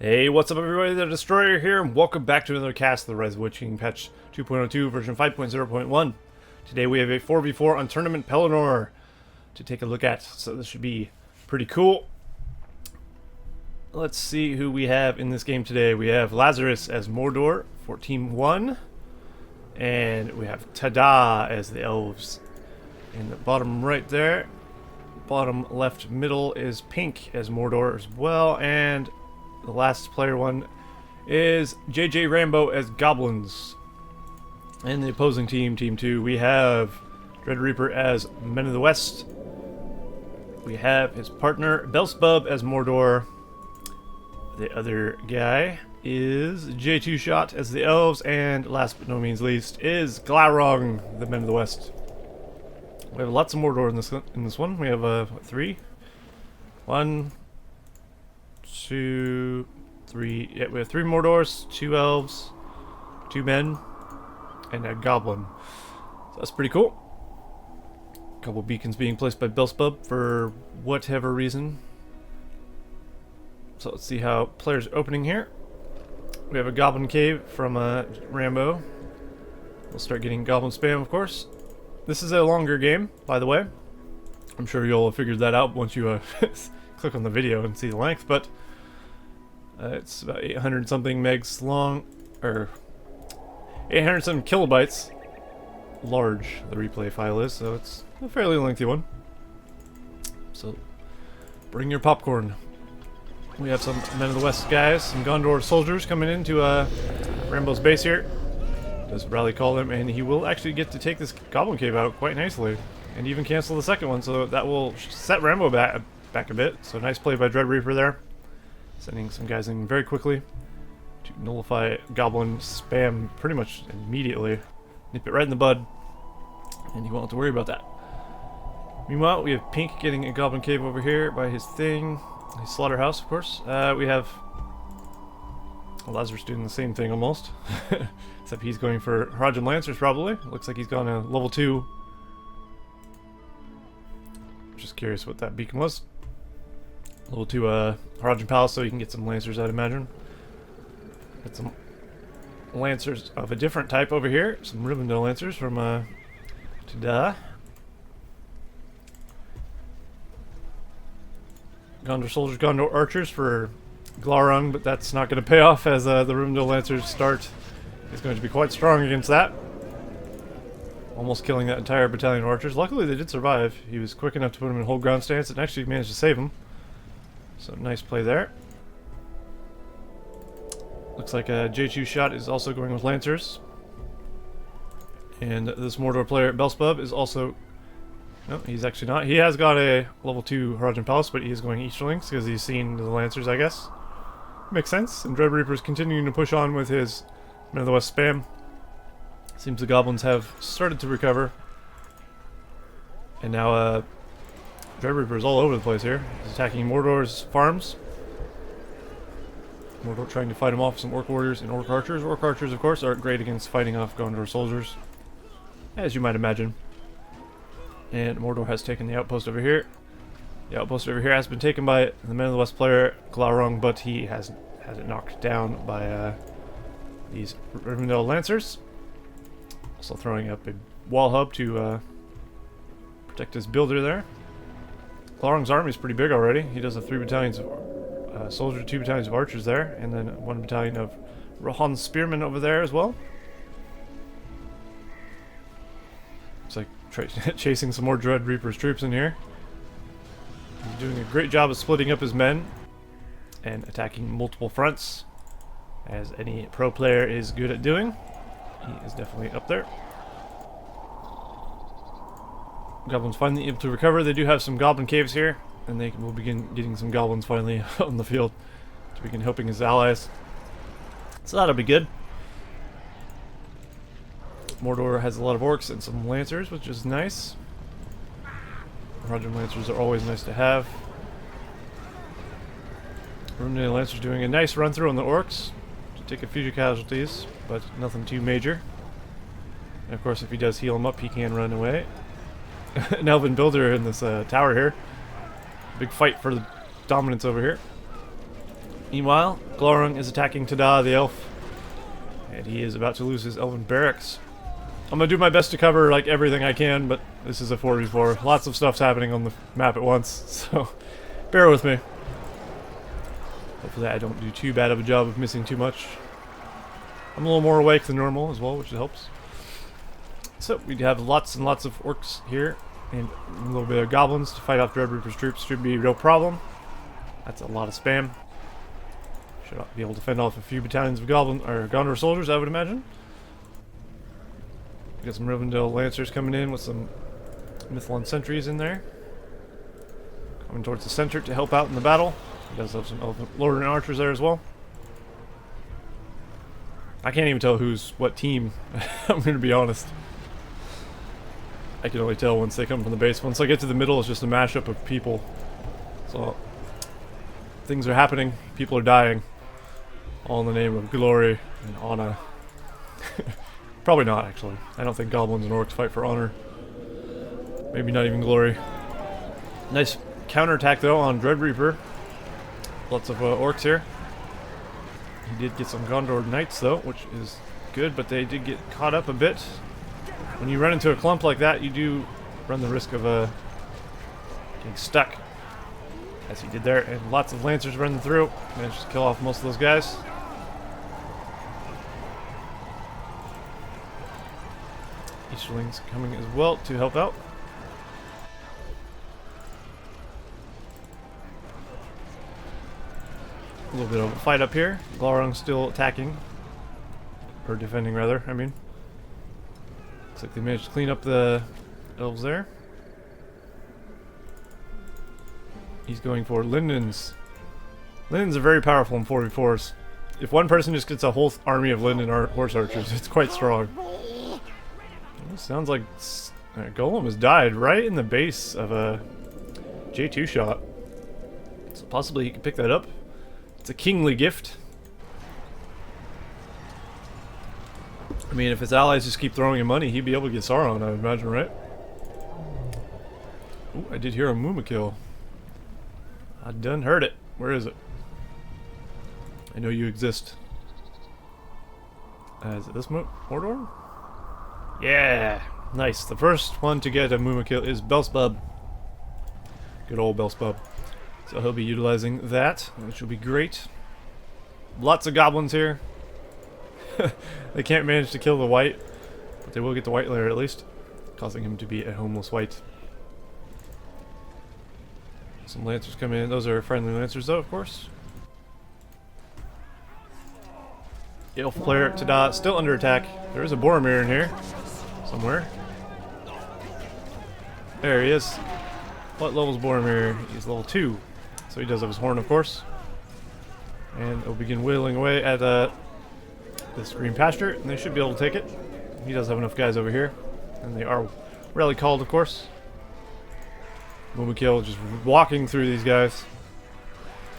Hey, what's up everybody, the Destroyer here, and welcome back to another cast of the RotWK patch 2.02 version 5.0.1. Today we have a 4v4 on Tournament Pelennor to take a look at, so this should be pretty cool. Let's see who we have in this game today. We have Lazarus as Mordor for Team 1, and we have TaDa as the Elves. In the bottom right there, bottom left middle is Pink as Mordor as well, and the last player one is J.J.RaMBo as Goblins. And the opposing team, Team 2, we have DreadReapr as Men of the West. We have his partner Belsebub as Mordor. The other guy is J2Shot as the Elves, and last but no means least is Glaurung, the Men of the West. We have lots of Mordor in this one. We have what, 3? 1, 2, 3. Yeah, we have 3 Mordors, 2 Elves, 2 men, and a Goblin. So that's pretty cool. A couple beacons being placed by Belsebub for whatever reason. So let's see how players are opening here. We have a Goblin Cave from RaMBo. We'll start getting Goblin spam, of course. This is a longer game, by the way. I'm sure you'll have figured that out once you click on the video and see the length, but it's about 800 something megs long, or 800 something kilobytes large, the replay file is, so it's a fairly lengthy one. So bring your popcorn. We have some Men of the West guys, some Gondor soldiers coming into RaMBo's base here. Does Rally call him, and he will actually get to take this Goblin Cave out quite nicely, and even cancel the second one, so that will set RaMBo back a bit. So nice play by DreadReapr there, sending some guys in very quickly to nullify Goblin spam pretty much immediately. Nip it right in the bud, and you won't have to worry about that. Meanwhile, we have Pink getting a Goblin Cave over here by his thing, his slaughterhouse, of course. We have Lazarus doing the same thing almost, except he's going for Haradrim Lancers probably. Looks like he's gone to level 2. Just curious what that beacon was. Level 2 Haradrim Palace, so you can get some Lancers, I'd imagine. Got some Lancers of a different type over here. Some Rivendell Lancers from TaDa. Gondor Soldiers, Gondor Archers for Glaurung, but that's not going to pay off as the Rivendell Lancers start is going to be quite strong against that. Almost killing that entire battalion of archers. Luckily they did survive. He was quick enough to put him in hold ground stance and actually managed to save him. So nice play there. Looks like a J2Shot is also going with Lancers. And this Mordor player Belsebub is also... No, he's actually not. He has got a level 2 Haradrim Palace, but he is going Easterlings because he's seen the Lancers, I guess. Makes sense. And DreadReapr is continuing to push on with his Men of the West spam. Seems the Goblins have started to recover. And now DreadReapr is all over the place here. He's attacking Mordor's farms. Mordor trying to fight him off with some Orc Warriors and Orc Archers. Orc Archers, of course, aren't great against fighting off Gondor soldiers, as you might imagine. And Mordor has taken the outpost over here. The outpost over here has been taken by the Men of the West player Glaurung, but he has it knocked down by these Rivendell Lancers. Also throwing up a wall hub to protect his builder there. Glaurung's army is pretty big already. He does have 3 battalions of soldiers, 2 battalions of archers there, and then 1 battalion of Rohan spearmen over there as well. It's like chasing some more DreadReapr's troops in here. He's doing a great job of splitting up his men and attacking multiple fronts, as any pro player is good at doing. He is definitely up there. Goblins finally able to recover. They do have some Goblin Caves here, and they will begin getting some Goblins finally on the field to begin helping his allies. So that'll be good. Mordor has a lot of Orcs and some Lancers, which is nice. Haradrim Lancers are always nice to have. Rivendell Lancers doing a nice run through on the Orcs to take a few casualties, but nothing too major. And of course, if he does heal him up, he can run away. An Elven builder in this tower here. Big fight for the dominance over here. Meanwhile, Glaurung is attacking TaDa, the elf, and he is about to lose his elven barracks. I'm gonna do my best to cover like everything I can, but this is a 4v4. Lots of stuff's happening on the map at once, so bear with me. Hopefully I don't do too bad of a job of missing too much. I'm a little more awake than normal as well, which helps. So we have lots and lots of orcs here, and a little bit of goblins to fight off DreadReapr's troops. Should be no problem. That's a lot of spam. Should be able to fend off a few battalions of goblin or Gondor soldiers, I would imagine. We got some Rivendell Lancers coming in with some Mithlond sentries in there. Coming towards the center to help out in the battle. He does have some Lord and Archers there as well. I can't even tell who's what team. I'm going to be honest. I can only tell once they come from the base. Once I get to the middle, it's just a mashup of people. So things are happening. People are dying. All in the name of glory and honor. Probably not, actually. I don't think goblins and orcs fight for honor. Maybe not even glory. Nice counterattack, though, on DreadReapr. Lots of orcs here. He did get some Gondor Knights, though, which is good, but they did get caught up a bit. When you run into a clump like that, you do run the risk of getting stuck, as he did there. And lots of Lancers running through. Managed to kill off most of those guys. Easterlings coming as well to help out. A little bit of a fight up here. Glaurung still attacking. Or defending, rather, I mean. Looks like they managed to clean up the elves there. He's going for Lindens. Lindens are very powerful in 4v4s. If one person just gets a whole army of Linden horse archers, it's quite strong. It sounds like Golem has died right in the base of a J2 shot. So possibly he can pick that up. It's a kingly gift. I mean, if his allies just keep throwing him money, he'd be able to get Sauron, I would imagine, right? Ooh, I did hear a Mooma kill. I done heard it. Where is it? I know you exist. Is it this Mordor? Yeah! Nice. The first one to get a Mooma kill is Belsebub. Good old Belsebub. So he'll be utilizing that, which will be great. Lots of goblins here. They can't manage to kill the white, but they will get the white layer at least, causing him to be a homeless white. Some Lancers come in. Those are friendly Lancers though, of course. Elf player TaDa still under attack. There is a Boromir in here somewhere. There he is. What level is Boromir? He's level 2. So he does have his horn, of course. And they'll begin wailing away at this green pasture, and they should be able to take it. He does have enough guys over here. And they are rally called, of course. Mooma just walking through these guys.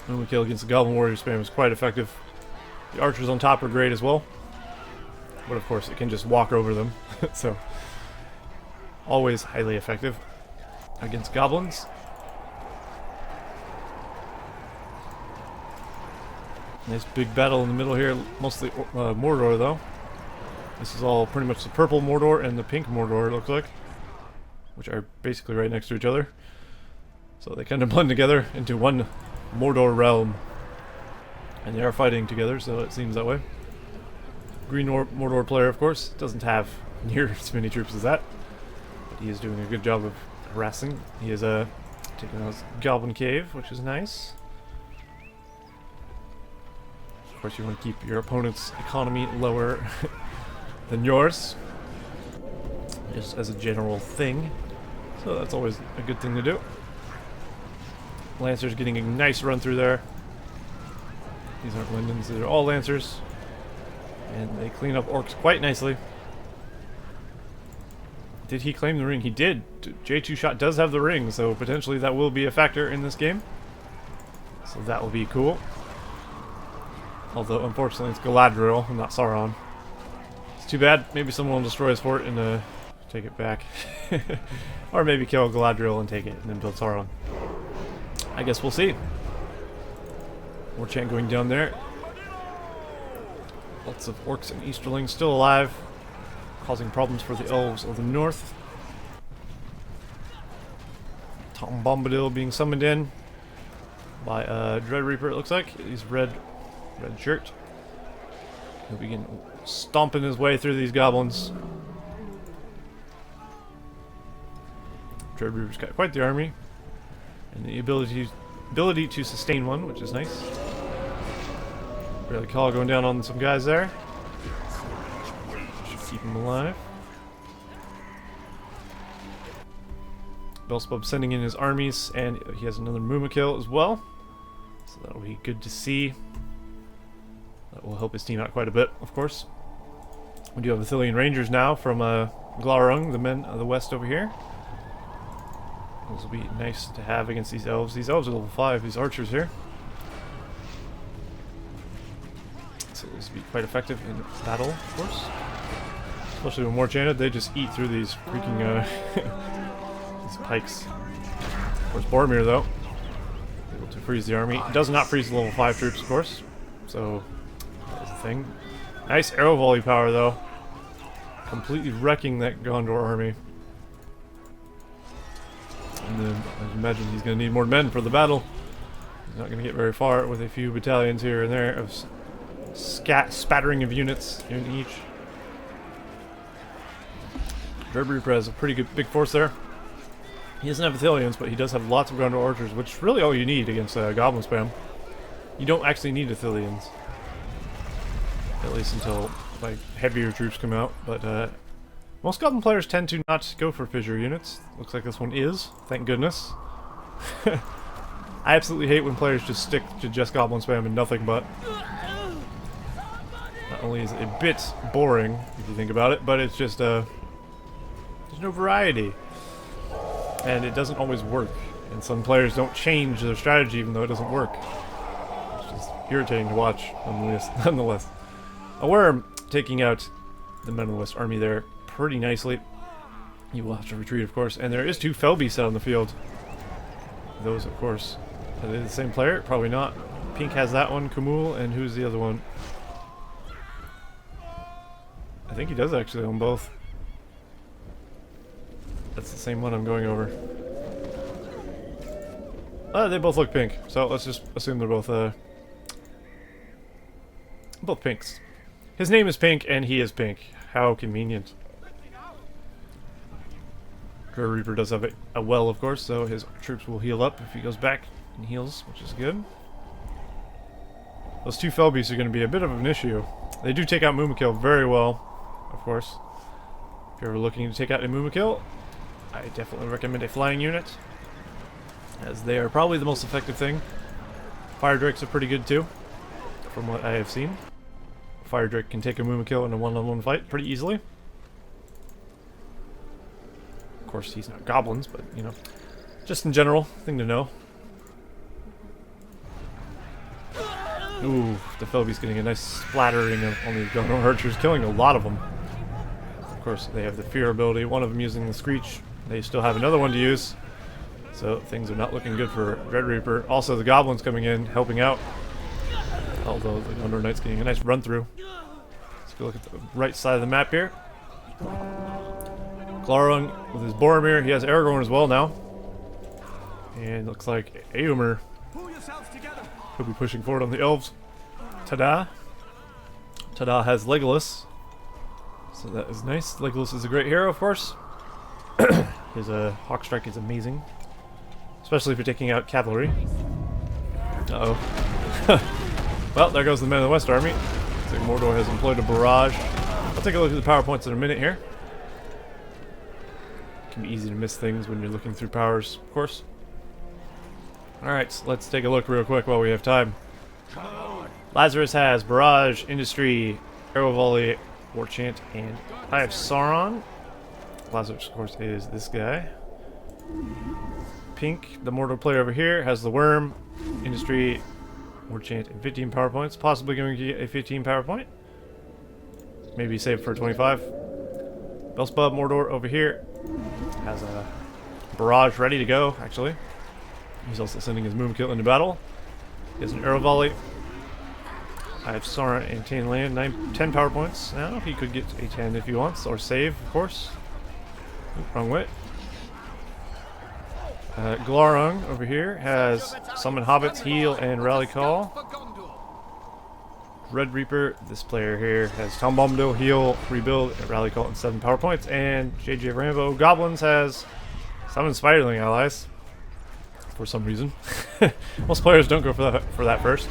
Mooma against the Goblin Warrior spam is quite effective. The archers on top are great as well. But of course, it can just walk over them. So, always highly effective against goblins. Nice big battle in the middle here, mostly Mordor though. This is all pretty much the purple Mordor and the pink Mordor, it looks like, which are basically right next to each other. So they kind of blend together into one Mordor realm. And they are fighting together, so it seems that way. Green Mordor player, of course, doesn't have near as many troops as that. But he is doing a good job of harassing. He is taking out his Goblin Cave, which is nice. Of course, you want to keep your opponent's economy lower than yours, just as a general thing. So that's always a good thing to do. Lancers getting a nice run through there. These aren't Lindens, these are all Lancers. And they clean up orcs quite nicely. Did he claim the ring? He did. J2 shot does have the ring, so potentially that will be a factor in this game. So that will be cool. Although, unfortunately, it's Galadriel and not Sauron. It's too bad. Maybe someone will destroy his fort and take it back. Or maybe kill Galadriel and take it and then build Sauron. I guess we'll see. More chant going down there. Lots of orcs and easterlings still alive, causing problems for the elves of the north. Tom Bombadil being summoned in by DreadReapr, it looks like. He's red shirt. He'll begin stomping his way through these goblins. DreadReapr's got quite the army, and the ability to sustain one, which is nice. Really call going down on some guys there. Should keep him alive. Belsebub sending in his armies, and he has another Muma kill as well. So that'll be good to see. That will help his team out quite a bit, of course. We do have Athelian Rangers now from Glaurung, the men of the west over here. Those will be nice to have against these elves. These elves are level 5, these archers here. So this will be quite effective in battle, of course. Especially when more chanted, they just eat through these freaking these pikes. Of course, Boromir, though, able to freeze the army. Does not freeze the level 5 troops, of course. So that's the thing. Nice arrow volley power, though. Completely wrecking that Gondor army. And then I imagine he's going to need more men for the battle. He's not going to get very far with a few battalions here and there of spattering of units in each. DreadReapr has a pretty good big force there. He doesn't have Athelians, but he does have lots of Gondor archers, which is really all you need against Goblin spam. You don't actually need Athelians. At least until like heavier troops come out, but most Goblin players tend to not go for fissure units. Looks like this one is, thank goodness. I absolutely hate when players just stick to just Goblin spam and nothing but. Not only is it a bit boring, if you think about it, but it's just, there's no variety. And it doesn't always work. And some players don't change their strategy even though it doesn't work. It's just irritating to watch, nonetheless. A worm taking out the Men of the West army there pretty nicely. You will have to retreat, of course. And there is 2 fell beasts out on the field. Those, of course. Are they the same player? Probably not. Pink has that one, Kamul, and who's the other one? I think he does actually own both. That's the same one I'm going over. They both look pink, so let's just assume they're both pinks. His name is Pink, and he is pink. How convenient. DreadReapr does have a well, of course, so his troops will heal up if he goes back and heals, which is good. Those 2 fell beasts are going to be a bit of an issue. They do take out Mumakil very well, of course. If you're ever looking to take out a Mumakil, I definitely recommend a flying unit, as they are probably the most effective thing. Fire Drakes are pretty good too, from what I have seen. Fire Drake can take a Mumakil in a one-on-one fight pretty easily. Of course, he's not goblins, but you know, just in general, thing to know. Ooh, the Felby's getting a nice splattering on these Gondor archers, killing a lot of them. Of course, they have the Fear ability, one of them using the Screech. They still have another one to use, so things are not looking good for DreadReapr. Also, the Goblins coming in, helping out. Although the Gondor Knight's getting a nice run through. Let's go look at the right side of the map here. Glaurung with his Boromir, he has Aragorn as well now. And looks like Eomer will be pushing forward on the Elves. TaDa. TaDa has Legolas, so that is nice. Legolas is a great hero, of course. His Hawk Strike is amazing, especially if you're taking out cavalry. Uh-oh. Well, there goes the Men of the West army. Looks like Mordor has employed a barrage. I'll take a look at the PowerPoints in a minute here. It can be easy to miss things when you're looking through powers, of course. Alright, so let's take a look real quick while we have time. Lazarus has Barrage, Industry, Arrow Volley, War Chant, and I have Sauron. Lazarus, of course, is this guy. Pink, the Mordor player over here, has the Worm, Industry, War Chant, and 15 power points. Possibly going to get a 15 power point. Maybe save for 25. Belsebub, Mordor over here, has a Barrage ready to go, actually. He's also sending his Moonkill into battle. He has an arrow volley. I have Sauron and Tane Land, 10 power points. Now he could get a 10 if he wants, or save, of course. Oop, wrong way. Glaurung over here has Summon Hobbits, Heal, and Rally Call. DreadReapr, this player here, has Tom Bombadil, Heal, Rebuild, Rally Call, and 7 power points. And J.J.RaMBo, Goblins, has Summon Spiderling allies. For some reason. Most players don't go for that first.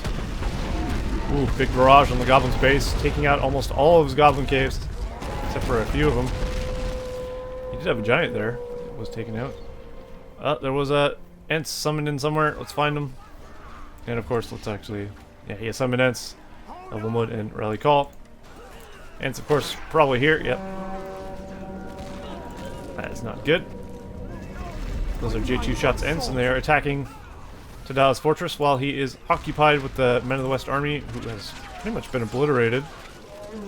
Ooh, big barrage on the Goblin's base, taking out almost all of his Goblin caves, except for a few of them. He did have a giant there, that was taken out. There was a Ents summoned in somewhere. Let's find him. And of course, let's actually, yeah, he has summoned Ents, Elvenwood, and Rally Call. Ents, of course, probably here. Yep. That is not good. Those are J2 shots Ents, and they are attacking TaDa's fortress while he is occupied with the Men of the West army, who has pretty much been obliterated.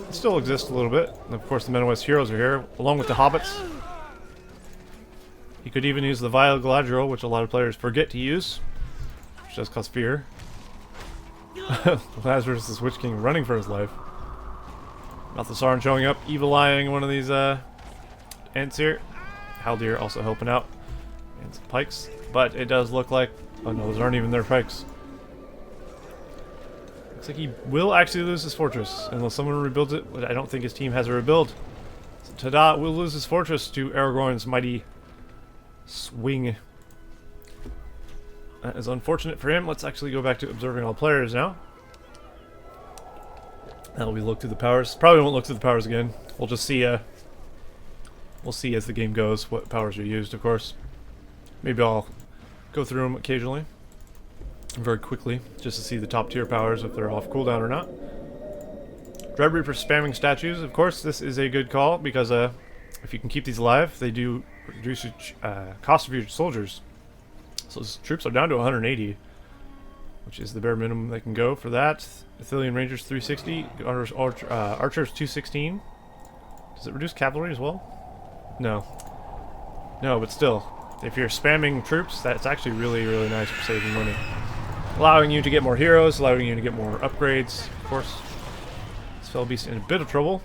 It still exists a little bit. And of course, the Men of the West heroes are here, along with the hobbits. He could even use the Vile Galadriel, which a lot of players forget to use, which does cause fear. Lazarus, the Witch King, running for his life. Sauron showing up, evil-eyeing one of these Ents here. Haldir also helping out. And some pikes. But it does look like... Oh no, those aren't even their pikes. Looks like he will actually lose his fortress, unless someone rebuilds it, but I don't think his team has a rebuild. So TaDa will lose his fortress to Aragorn's mighty swing. That is unfortunate for him. Let's actually go back to observing all players now. Now we look through the powers. Probably won't look through the powers again. We'll just see, we'll see as the game goes what powers are used, of course. Maybe I'll go through them occasionally, very quickly, just to see the top tier powers, if they're off cooldown or not. DreadReapr spamming statues, of course, this is a good call, because if you can keep these alive, they do reduce the cost of your soldiers. So his troops are down to 180, which is the bare minimum they can go for that. Ithilien Rangers 360, Archers 216. Does it reduce cavalry as well? No. No, but still. If you're spamming troops, that's actually really, really nice for saving money. Allowing you to get more heroes, allowing you to get more upgrades, of course. This fell beast in a bit of trouble.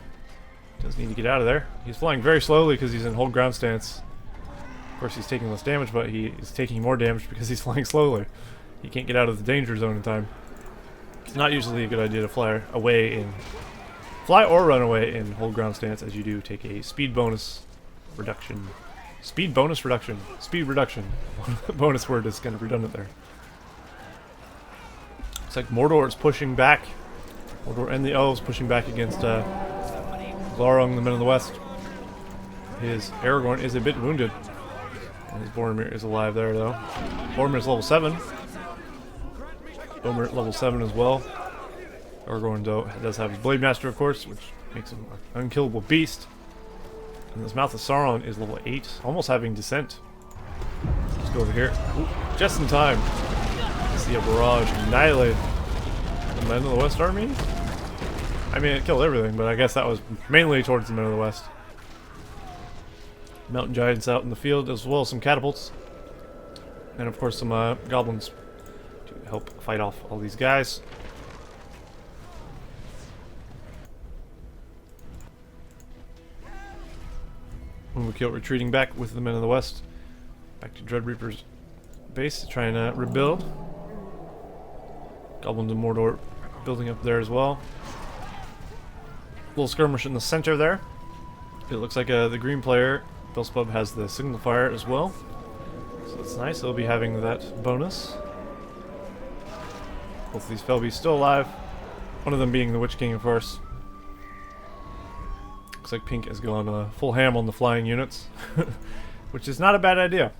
Does need to get out of there. He's flying very slowly because he's in hold ground stance. Of course, he's taking less damage, but he is taking more damage because he's flying slowly. He can't get out of the danger zone in time. It's not usually a good idea to fly or run away in hold ground stance, as you do take a speed bonus reduction. Speed bonus reduction. Speed reduction. Bonus word is kind of redundant there. Looks like Mordor is pushing back. Mordor and the Elves pushing back against Glaurung, the Men of the West. His Aragorn is a bit wounded. And his Boromir is alive there, though. Boromir is level 7. Boromir level 7 as well. Aragorn, though, does have his Blade Master, of course, which makes him an unkillable beast. And this Mouth of Sauron is level 8, almost having Descent. Let's go over here. Ooh, just in time. To see a barrage annihilate the Men of the West army. I mean, it killed everything, but I guess that was mainly towards the Men of the West. Mountain Giants out in the field, as well as some catapults. And of course some goblins to help fight off all these guys. Umberkill retreating back with the Men of the West. Back to DreadReapr's base to try and rebuild. Goblins and Mordor building up there as well. Little skirmish in the center there. It looks like the green player, Belsebub, has the signal fire as well. So that's nice, they'll be having that bonus. Both of these Felbeasts still alive. One of them being the Witch King, of course. Looks like Pink has gone full ham on the flying units. Which is not a bad idea,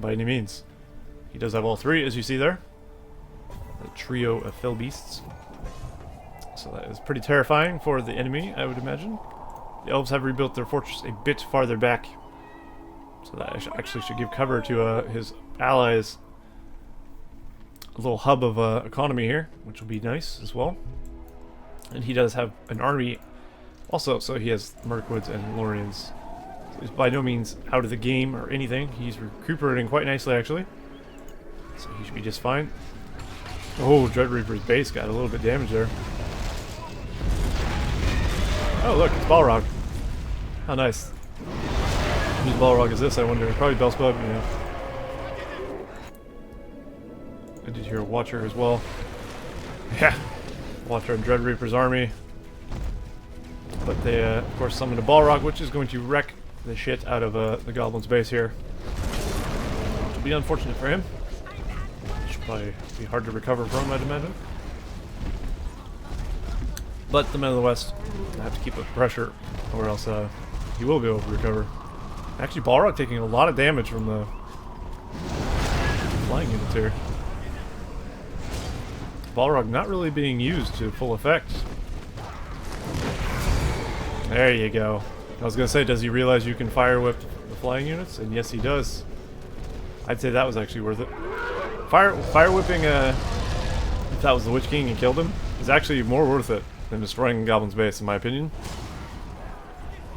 by any means. He does have all three, as you see there. A trio of Felbeasts. So that is pretty terrifying for the enemy, I would imagine. The Elves have rebuilt their fortress a bit farther back. So that actually should give cover to his allies. A little hub of economy here, which will be nice as well. And he does have an army also, so he has Mirkwoods and Lorians. So he's by no means out of the game or anything. He's recuperating quite nicely, actually. So he should be just fine. Oh, DreadReapr's base got a little bit damaged there. Oh, look, it's Balrog. How nice. Whose Balrog is this, I wonder? Probably Belsebub, yeah. I did hear a Watcher as well. Yeah, Watcher and DreadReapr's army. But they, of course, summoned a Balrog, which is going to wreck the shit out of the Goblins' base here. Which will be unfortunate for him. Should probably be hard to recover from, I'd imagine. But the men of the West have to keep up pressure, or else he will be able to recover. Actually, Balrog taking a lot of damage from the flying units here. Balrog not really being used to full effect. There you go. I was gonna say, does he realize you can fire whip the flying units? And yes, he does. I'd say that was actually worth it. Fire whipping, if that was the Witch King and killed him, is actually more worth it than destroying the Goblin's base, in my opinion.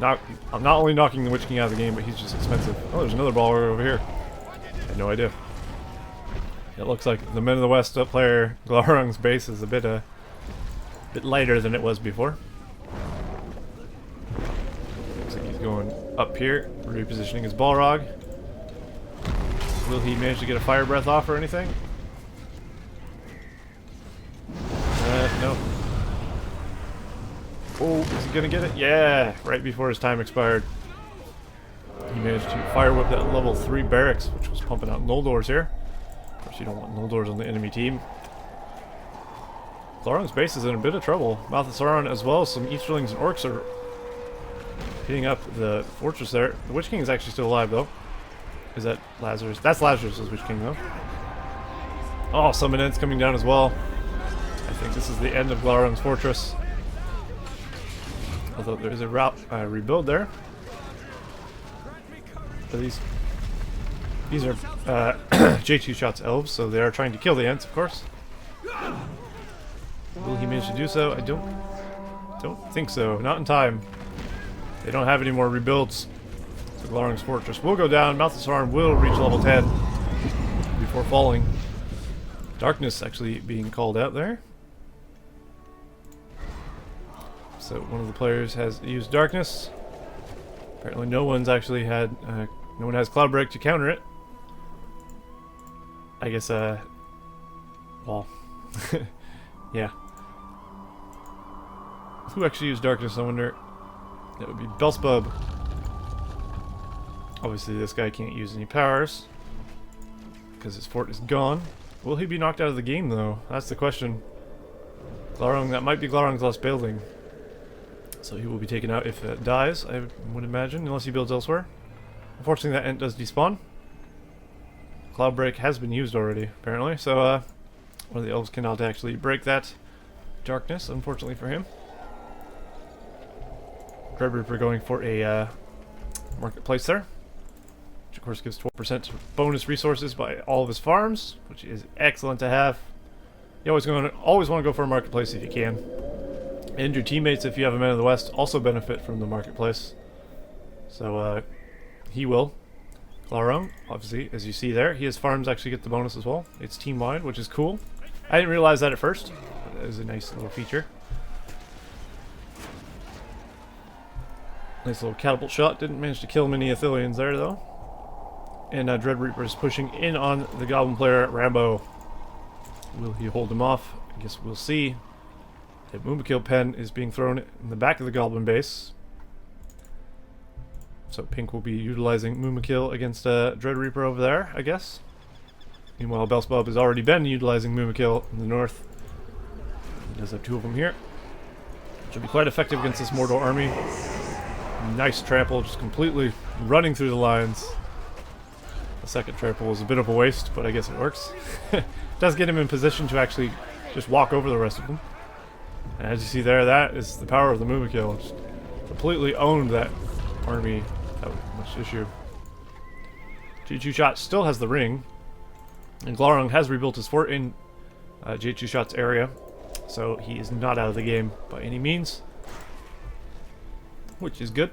I'm not only knocking the Witch King out of the game, but he's just expensive. Oh, there's another Balrog over here. I had no idea. It looks like the Men of the West player Glaurung's base is a bit lighter than it was before. Looks like he's going up here, repositioning his Balrog. Will he manage to get a fire breath off or anything? No. Oh, is he gonna get it? Yeah, right before his time expired. He managed to fire whip that level 3 barracks, which was pumping out Noldors here. Of course, you don't want Noldors on the enemy team. Glaurung's base is in a bit of trouble. Mouth of Sauron, as well as some Easterlings and Orcs, are hitting up the fortress there. The Witch King is actually still alive, though. Is that Lazarus? That's Lazarus' Witch King, though. Oh, Summon End's coming down as well. I think this is the end of Glaurung's fortress. Although there is a rebuild there. So these are J.J.RaMBo's elves, so they are trying to kill the Ents, of course. Will he manage to do so? I don't think so. Not in time. They don't have any more rebuilds. So Glaurung's fortress will go down. Mouth of Sauron will reach level 10 before falling. Darkness actually being called out there. So one of the players has used darkness. Apparently no one's actually had, no one has Cloudbreak to counter it. I guess, well, yeah. Who actually used darkness, I wonder? That would be Belsebub. Obviously this guy can't use any powers, because his fort is gone. Will he be knocked out of the game, though? That's the question. Glaurung, that might be Glaurung's last building. So he will be taken out if it dies, I would imagine, unless he builds elsewhere. Unfortunately, that Ent does despawn. Cloudbreak has been used already, apparently, so one of the elves cannot actually break that darkness, unfortunately for him. DreadReapr going for a marketplace there, which of course gives 12% bonus resources by all of his farms, which is excellent to have. You always want to go for a marketplace if you can. And your teammates, if you have a Man of the West, also benefit from the marketplace. So, he will. Glaurung, obviously, as you see there, his farms actually get the bonus as well. It's team-wide, which is cool. I didn't realize that at first, but that is a nice little feature. Nice little catapult shot. Didn't manage to kill many Athelians there, though. And DreadReapr is pushing in on the Goblin player, RaMBo. Will he hold him off? I guess we'll see. A Mumakil pen is being thrown in the back of the Goblin base. So Pink will be utilizing Mumakil against DreadReapr over there, I guess. Meanwhile, Belsebub has already been utilizing Mumakil in the north. He does have 2 of them here. Which will be quite effective against this Mordor army. Nice trample, just completely running through the lines. The second trample was a bit of a waste, but I guess it works. It does get him in position to actually just walk over the rest of them. And as you see there, that is the power of the Mumakil. Just completely owned that army without much issue. J.J.RaMBo still has the ring, and Glaurung has rebuilt his fort in J.J.RaMBo's area, so he is not out of the game by any means, which is good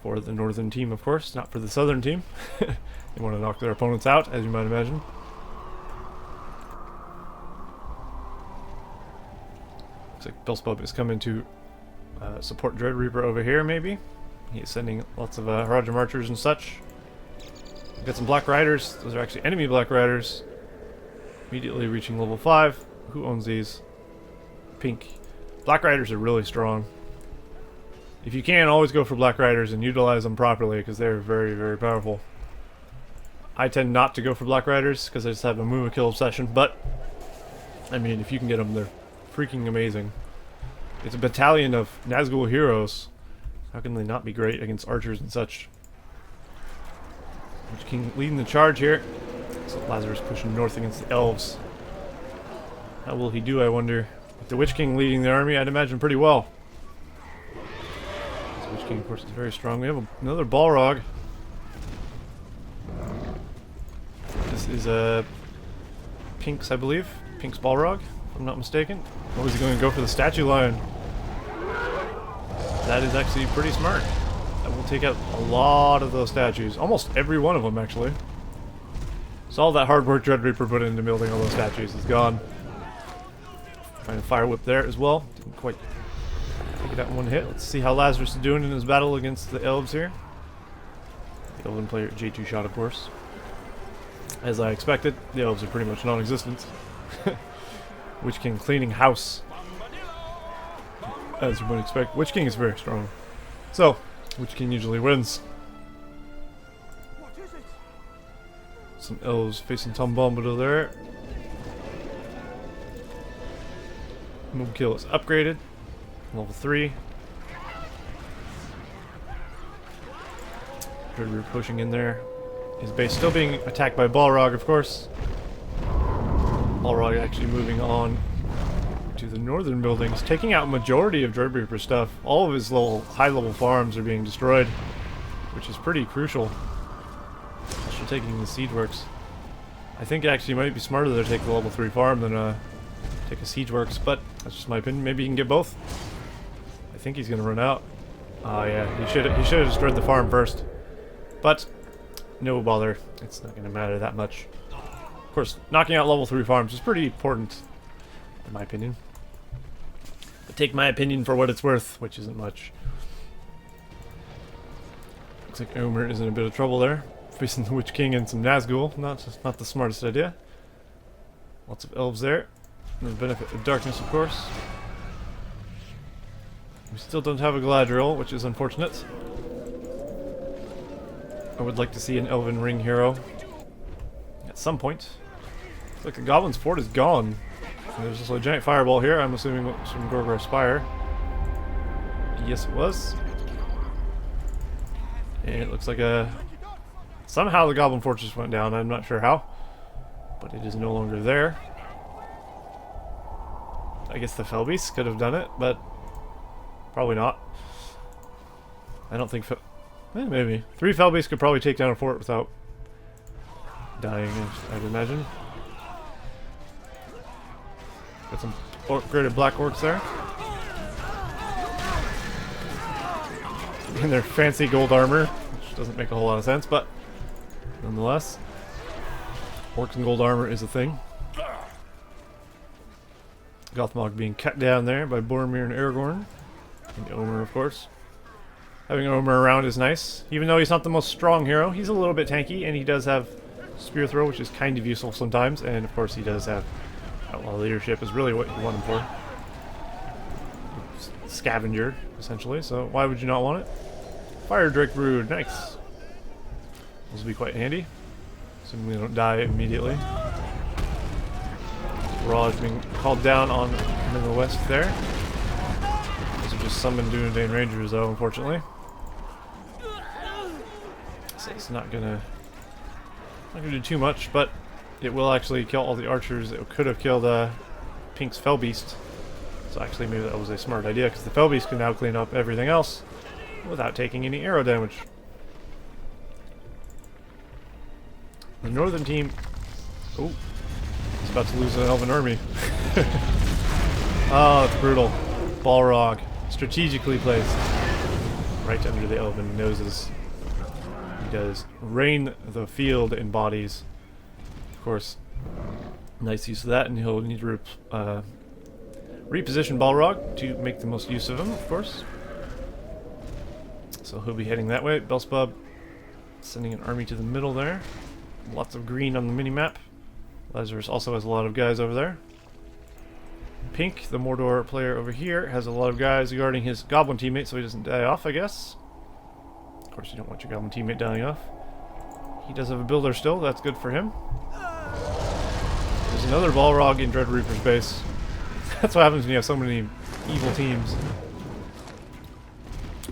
for the northern team, of course, not for the southern team. They want to knock their opponents out, as you might imagine. like Belsebub is coming to support DreadReapr over here, maybe. He's sending lots of Roger Marchers and such. Got some Black Riders. Those are actually enemy Black Riders. Immediately reaching level 5. Who owns these? Pink. Black Riders are really strong. If you can, always go for Black Riders and utilize them properly, because they're very, very powerful. I tend not to go for Black Riders, because I just have a Muma kill obsession, but I mean, if you can get them, they're freaking amazing. It's a battalion of Nazgul heroes. How can they not be great against archers and such? Witch King leading the charge here. So Lazarus pushing north against the Elves. How will he do, I wonder? With the Witch King leading the army, I'd imagine pretty well. The Witch King, of course, is very strong. We have another Balrog. This is Pink's, I believe. Pink's Balrog, if I'm not mistaken. Or is he going to go for the statue lion? That is actually pretty smart. That will take out a lot of those statues. Almost every one of them, actually. So all that hard work DreadReapr put into building all those statues is gone. Trying to fire whip there as well. Didn't quite take it out in one hit. Let's see how Lazarus is doing in his battle against the Elves here. The Elven player J2 shot, of course. As I expected, the Elves are pretty much non-existent. Witch King cleaning house. As you would expect. Witch King is very strong. So, Witch King usually wins. Some Elves facing Tom Bombadil there. Move kill is upgraded. Level 3. DreadReapr pushing in there. His base still being attacked by Balrog, of course. Balrog actually moving on to the northern buildings, taking out majority of DreadReapr stuff. All of his high-level farms are being destroyed, which is pretty crucial. Also taking the siege works. I think it actually might be smarter to take the level 3 farm than take a siege works, but that's just my opinion. Maybe he can get both. I think he's gonna run out. Oh yeah, he should have destroyed the farm first. But no bother. It's not gonna matter that much. Of course, knocking out level 3 farms is pretty important, in my opinion. But take my opinion for what it's worth, which isn't much. Looks like Omer is in a bit of trouble there, facing the Witch King and some Nazgul. Not the smartest idea. Lots of Elves there. And the benefit of darkness, of course. We still don't have a Galadriel, which is unfortunate. I would like to see an Elven Ring hero at some point. Looks like the Goblin's fort is gone. And there's also a giant fireball here. I'm assuming it's from Gorgor's Spire. Yes, it was. And it looks like somehow the Goblin Fortress went down. I'm not sure how, but it is no longer there. I guess the Felbeast could have done it, but probably not. I don't think... maybe. 3 Felbeasts could probably take down a fort without dying, I'd imagine. Got some upgraded Black Orcs there. In their fancy gold armor, which doesn't make a whole lot of sense, but nonetheless. Orcs and gold armor is a thing. Gothmog being cut down there by Boromir and Aragorn. And Omer, of course. Having Omer around is nice. Even though he's not the most strong hero, he's a little bit tanky, and he does have Spear Throw, which is kind of useful sometimes. And of course he does have Outlaw Leadership is really what you want him for. Scavenger, essentially, so why would you not want it? Fire Drake Brood, nice. This will be quite handy. Assuming they don't die immediately. Raw is being called down on in the west there. These are just summoned Dunedain Rangers though, unfortunately. So it's not gonna do too much, but it will actually kill all the archers. It could have killed Pink's Felbeast. So actually maybe that was a smart idea, because the Felbeast can now clean up everything else without taking any arrow damage. The northern team... oh, it's about to lose an elven army. Oh, it's brutal. Balrog, strategically placed right under the elven noses. He does rain the field in bodies. Of course, nice use of that, and he'll need to reposition Balrog to make the most use of him, of course. So he'll be heading that way. Belsebub sending an army to the middle there. Lots of green on the mini-map. Lazarus also has a lot of guys over there. Pink, the Mordor player over here, has a lot of guys guarding his Goblin teammate so he doesn't die off, I guess. Of course, you don't want your Goblin teammate dying off. He does have a builder still, that's good for him. There's another Balrog in DreadReapr's base. That's what happens when you have so many evil teams.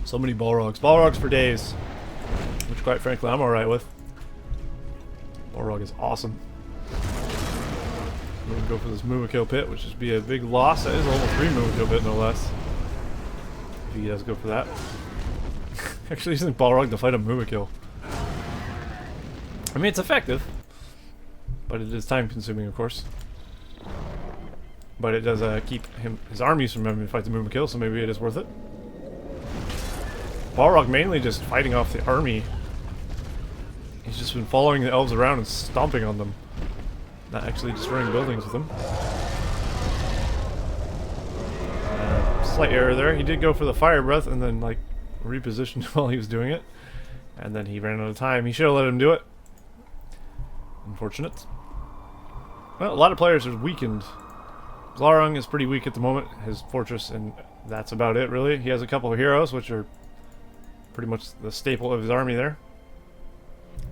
So many Balrogs. Balrogs for days. Which, quite frankly, I'm alright with. Balrog is awesome. We're gonna go for this Mumakil pit, which would be a big loss. That is almost 3 Mumakil pit, no less. If he does go for that. Actually using Balrog to fight a Mumakil. I mean, it's effective. But it is time consuming, of course. But it does keep his armies from having to fight the Mumakil, so maybe it is worth it. Balrog mainly just fighting off the army. He's just been following the elves around and stomping on them. Not actually destroying buildings with them. Slight error there. He did go for the fire breath and then like repositioned while he was doing it. And then he ran out of time. He should have let him do it. Unfortunate. Well, a lot of players are weakened. Glaurung is pretty weak at the moment. His fortress, and that's about it really. He has a couple of heroes, which are pretty much the staple of his army there.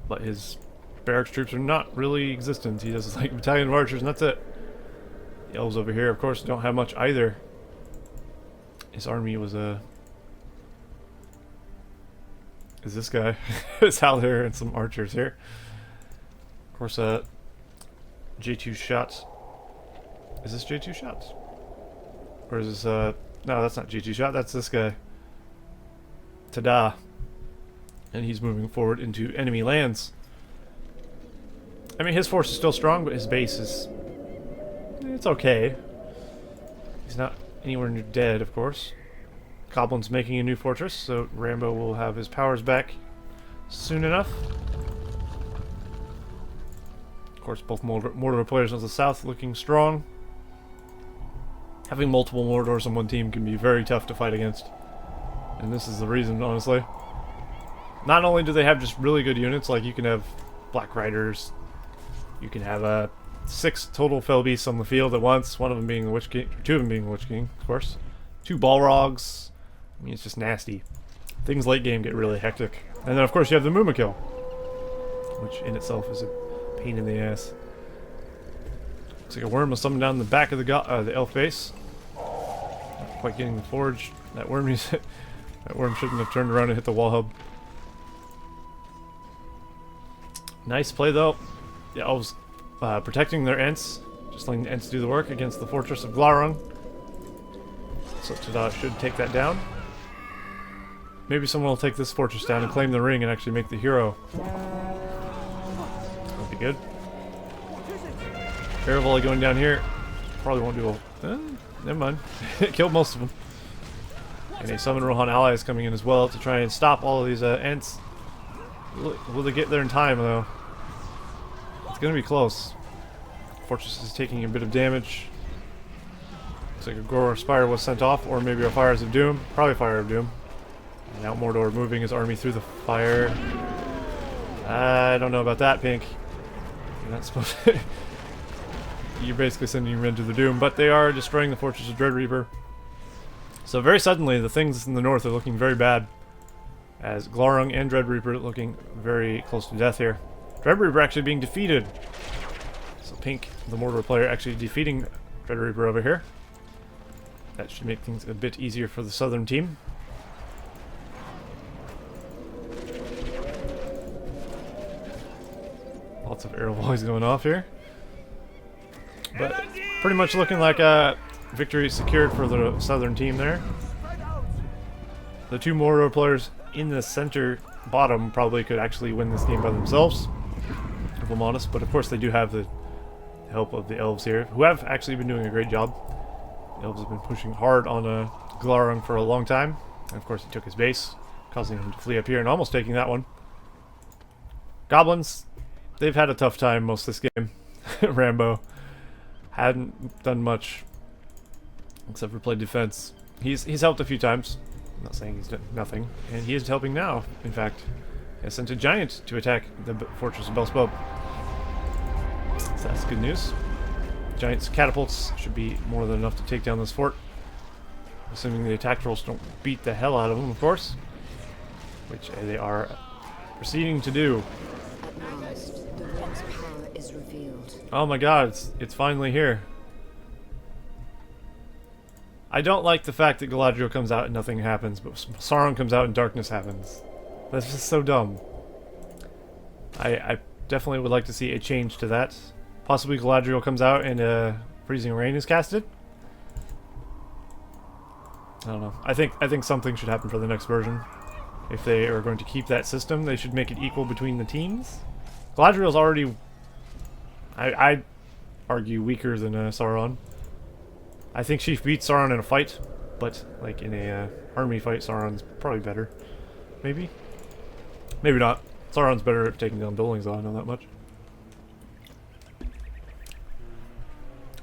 But his barracks troops are not really existent. He does like battalion of archers and that's it. The elves over here, of course, don't have much either. His army was is this guy. It's Haldir and some archers here. Of course, J2 shots. Is this J2 shots? Or is this no, that's not J2 shot, that's this guy. TaDa. And he's moving forward into enemy lands. I mean, his force is still strong, but his base is... it's okay. He's not anywhere near dead, of course. Goblins making a new fortress, so RaMBo will have his powers back soon enough. Of course, both Mordor players on the south looking strong. Having multiple Mordors on one team can be very tough to fight against. And this is the reason, honestly. Not only do they have just really good units, like you can have Black Riders, you can have 6 total Fell Beasts on the field at once, one of them being the Witch King, 2 of them being the Witch King, of course. 2 Balrogs. I mean, it's just nasty. Things late game get really hectic. And then, of course, you have the Mumakil, which in itself is a pain in the ass. Looks like a worm was summoned down the back of the elf base. Not quite getting the forge. That worm shouldn't have turned around and hit the wall hub. Nice play though. The elves protecting their Ents, just letting the Ents do the work against the fortress of Glaurung. So TaDa should take that down. Maybe someone will take this fortress down and claim the ring and actually make the hero. That'll be good. Air volley going down here. Probably won't do a... never mind. It killed most of them. And a summon Rohan allies coming in as well to try and stop all of these Ents. Will they get there in time, though? It's going to be close. Fortress is taking a bit of damage. Looks like a Gorer Spire was sent off, or maybe a Fires of Doom. Probably Fire of Doom. And now Mordor moving his army through the fire. I don't know about that, Pink. You're not supposed to... You're basically sending men to the doom, but they are destroying the fortress of DreadReapr. So very suddenly, the things in the north are looking very bad. As Glaurung and DreadReapr looking very close to death here. DreadReapr actually being defeated. So Pink, the Mordor player, actually defeating DreadReapr over here. That should make things a bit easier for the southern team. Lots of arrow volleys going off here. But pretty much looking like a victory secured for the southern team there. The 2 Mordor players in the center bottom probably could actually win this game by themselves, if I'm honest, but of course they do have the help of the Elves here, who have actually been doing a great job. The Elves have been pushing hard on Glaurung for a long time, and of course he took his base, causing him to flee up here and almost taking that one. Goblins, they've had a tough time most of this game. RaMBo hadn't done much. except for play defense. He's helped a few times. I'm not saying he's done nothing, and he is helping now. In fact, he has sent a giant to attack the fortress of Belsebub. So that's good news. Giant's catapults should be more than enough to take down this fort, assuming the attack trolls don't beat the hell out of them, of course, which they are proceeding to do. At last, the wind's power is revealed. Oh my god, it's finally here. I don't like the fact that Galadriel comes out and nothing happens, but Sauron comes out and darkness happens. That's just so dumb. I definitely would like to see a change to that. Possibly Galadriel comes out and freezing rain is casted. I don't know. I think something should happen for the next version. If they are going to keep that system, they should make it equal between the teams. Galadriel's already, I'd argue, weaker than Sauron. I think she beats Sauron in a fight, but like in a army fight, Sauron's probably better. Maybe? Maybe not. Sauron's better at taking down buildings, though, I know that much.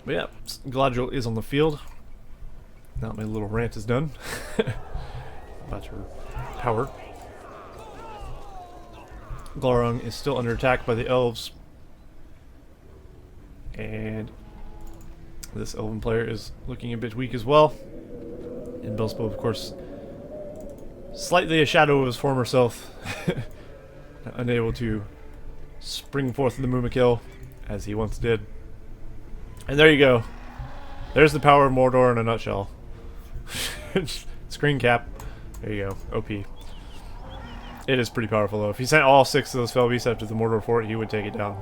But yeah, Galadriel is on the field. Now my little rant is done. About her power. Glaurung is still under attack by the Elves. And this Elven player is looking a bit weak as well. And Belsebub, of course, slightly a shadow of his former self. Unable to spring forth the Mumakil as he once did. And there you go. There's the power of Mordor in a nutshell. Screen cap. There you go. OP. It is pretty powerful, though. If he sent all 6 of those fell beasts after the Mordor fort, he would take it down.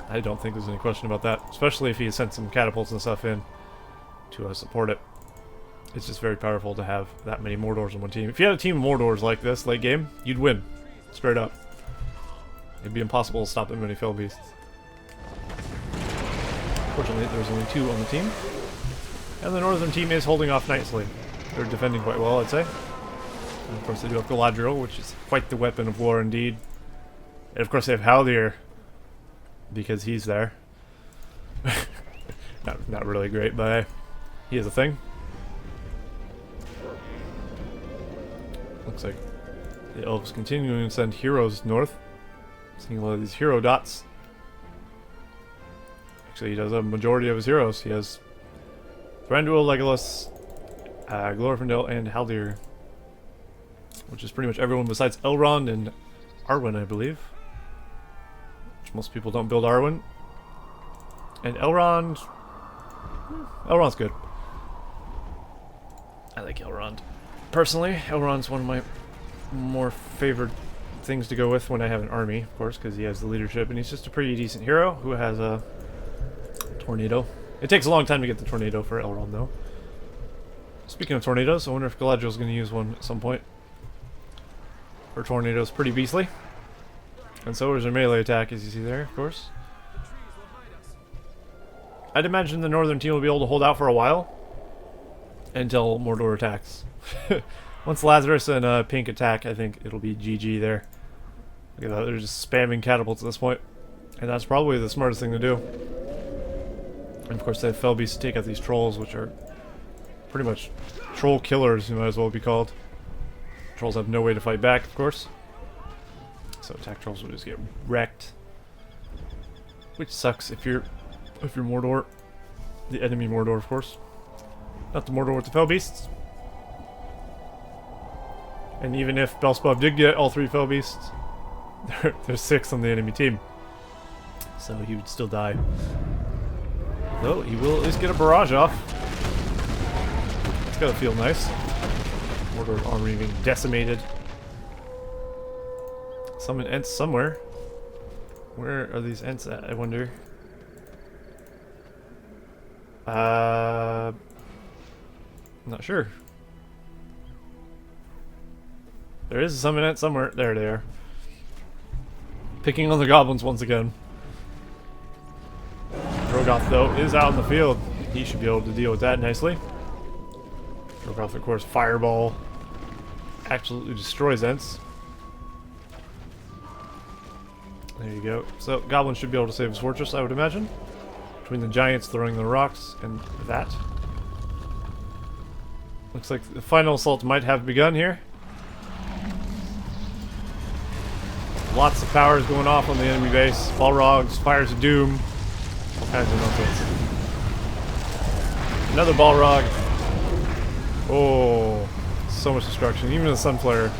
I don't think there's any question about that. Especially if he sent some catapults and stuff in to support it. It's just very powerful to have that many Mordors on one team. If you had a team of Mordors like this late game, you'd win. Straight up. It'd be impossible to stop that many fell beasts. Fortunately, there's only 2 on the team. And the northern team is holding off nicely. They're defending quite well, I'd say. And of course they do have Galadriel, which is quite the weapon of war indeed. And of course they have Haldir, because he's there. not really great, but he is a thing. Looks like the Elves continuing to send heroes north. Seeing a lot of these hero dots. Actually, he does have a majority of his heroes. He has Thranduil, Legolas, Glorfindel, and Haldir. Which is pretty much everyone besides Elrond and Arwen, I believe. Which most people don't build Arwen. And Elrond... Elrond's good. I like Elrond. Personally, Elrond's one of my more favored things to go with when I have an army, of course, because he has the leadership, and he's just a pretty decent hero who has a tornado. It takes a long time to get the tornado for Elrond, though. Speaking of tornadoes, I wonder if Galadriel's going to use one at some point. Her tornado's pretty beastly. And so is her melee attack, as you see there, of course. I'd imagine the northern team will be able to hold out for a while until Mordor attacks. Once Lazarus and Pink attack, I think it'll be GG there. Look at that, they're just spamming catapults at this point. And that's probably the smartest thing to do. And of course they have fell beasts to take out these trolls, which are pretty much troll killers, you might as well be called. Trolls have no way to fight back, of course. So attack trolls will just get wrecked. Which sucks if you're Mordor. The enemy Mordor, of course. Not the Mordor with the fell beasts. And even if Belsebub did get all 3 fell beasts, there's 6 on the enemy team. So he would still die. Though he will at least get a barrage off. It's gotta feel nice. Mordor's army being decimated. Summon Ents somewhere. Where are these Ents at, I wonder? I'm not sure. There is a summon Ent somewhere. There they are. Picking on the goblins once again. Drogoth, though, is out in the field. He should be able to deal with that nicely. Drogoth, of course, fireball. Absolutely destroys Ents. There you go. So, goblins should be able to save his fortress, I would imagine. Between the giants throwing the rocks and that. Looks like the final assault might have begun here. Lots of powers going off on the enemy base. Balrogs, fires of doom, all kinds of nonsense. Another Balrog. Oh, so much destruction. Even a Sunflare.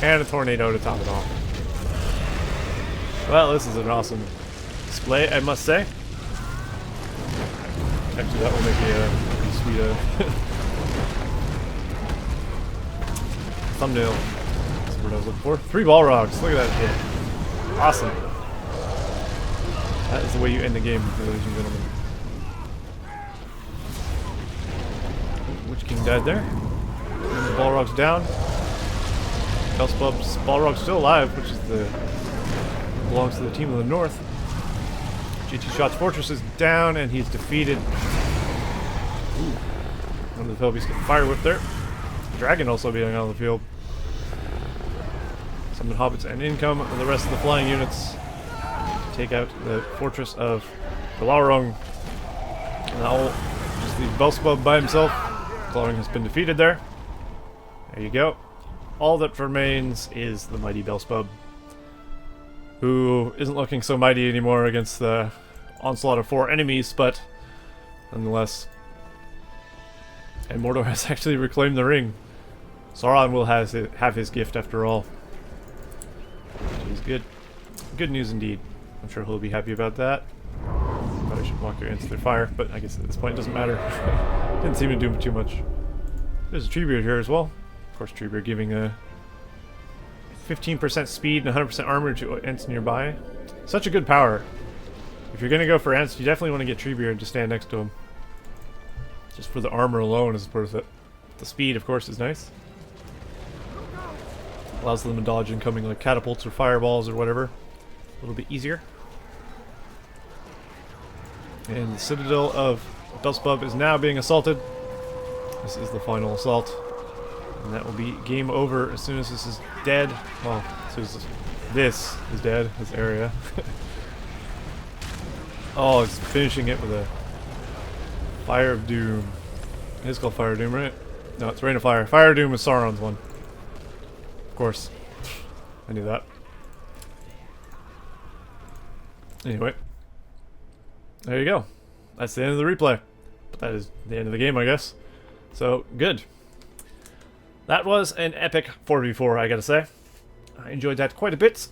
And a tornado to top it off. Well, this is an awesome display, I must say. Actually, that will make a pretty sweet thumbnail. That's what I was looking for. 3 Balrogs. Look at that hit. Awesome. That is the way you end the game, ladies and gentlemen. Witch King died there. And the Balrog's down. Belsebub's Balrog's still alive, which is belongs to the team of the north. GT Shot's fortress is down, and he's defeated. Ooh. One of the Felbies getting fire whipped there. Dragon also being on the field. Summon hobbits and income with the rest of the flying units to take out the fortress of Glaurung. And that will just leave Belsebub by himself. Glaurung has been defeated there. There you go. All that remains is the mighty Belsebub, who isn't looking so mighty anymore against the onslaught of 4 enemies, but nonetheless. And Mordor has actually reclaimed the ring. Sauron will have his gift after all. Which is good. Good news indeed. I'm sure he'll be happy about that. Probably should walk against their fire, but I guess at this point it doesn't matter. Didn't seem to do too much. There's a Treebeard here as well. Of course, Treebeard giving a 15% speed and 100% armor to Ents nearby. Such a good power. If you're going to go for Ents, you definitely want to get Treebeard to stand next to him. Just for the armor alone is worth it. The speed, of course, is nice. Allows them to dodge incoming like catapults or fireballs or whatever. A little bit easier. And the citadel of Belsebub is now being assaulted. This is the final assault. And that will be game over as soon as this is dead. Well, as soon as this is dead, this area. Oh, it's finishing it with a Fire of Doom. It is called Fire of Doom, right? No, it's Rain of Fire. Fire of Doom is Sauron's one. Of course. I knew that. Anyway. There you go. That's the end of the replay. But that is the end of the game, I guess. So, good. That was an epic 4v4, I gotta say. I enjoyed that quite a bit.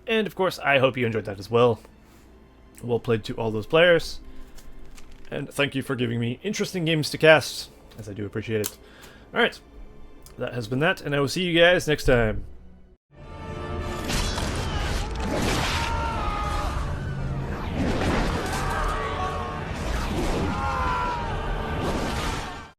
And, of course, I hope you enjoyed that as well. Well played to all those players. And thank you for giving me interesting games to cast, as I do appreciate it. Alright. That has been that, and I will see you guys next time.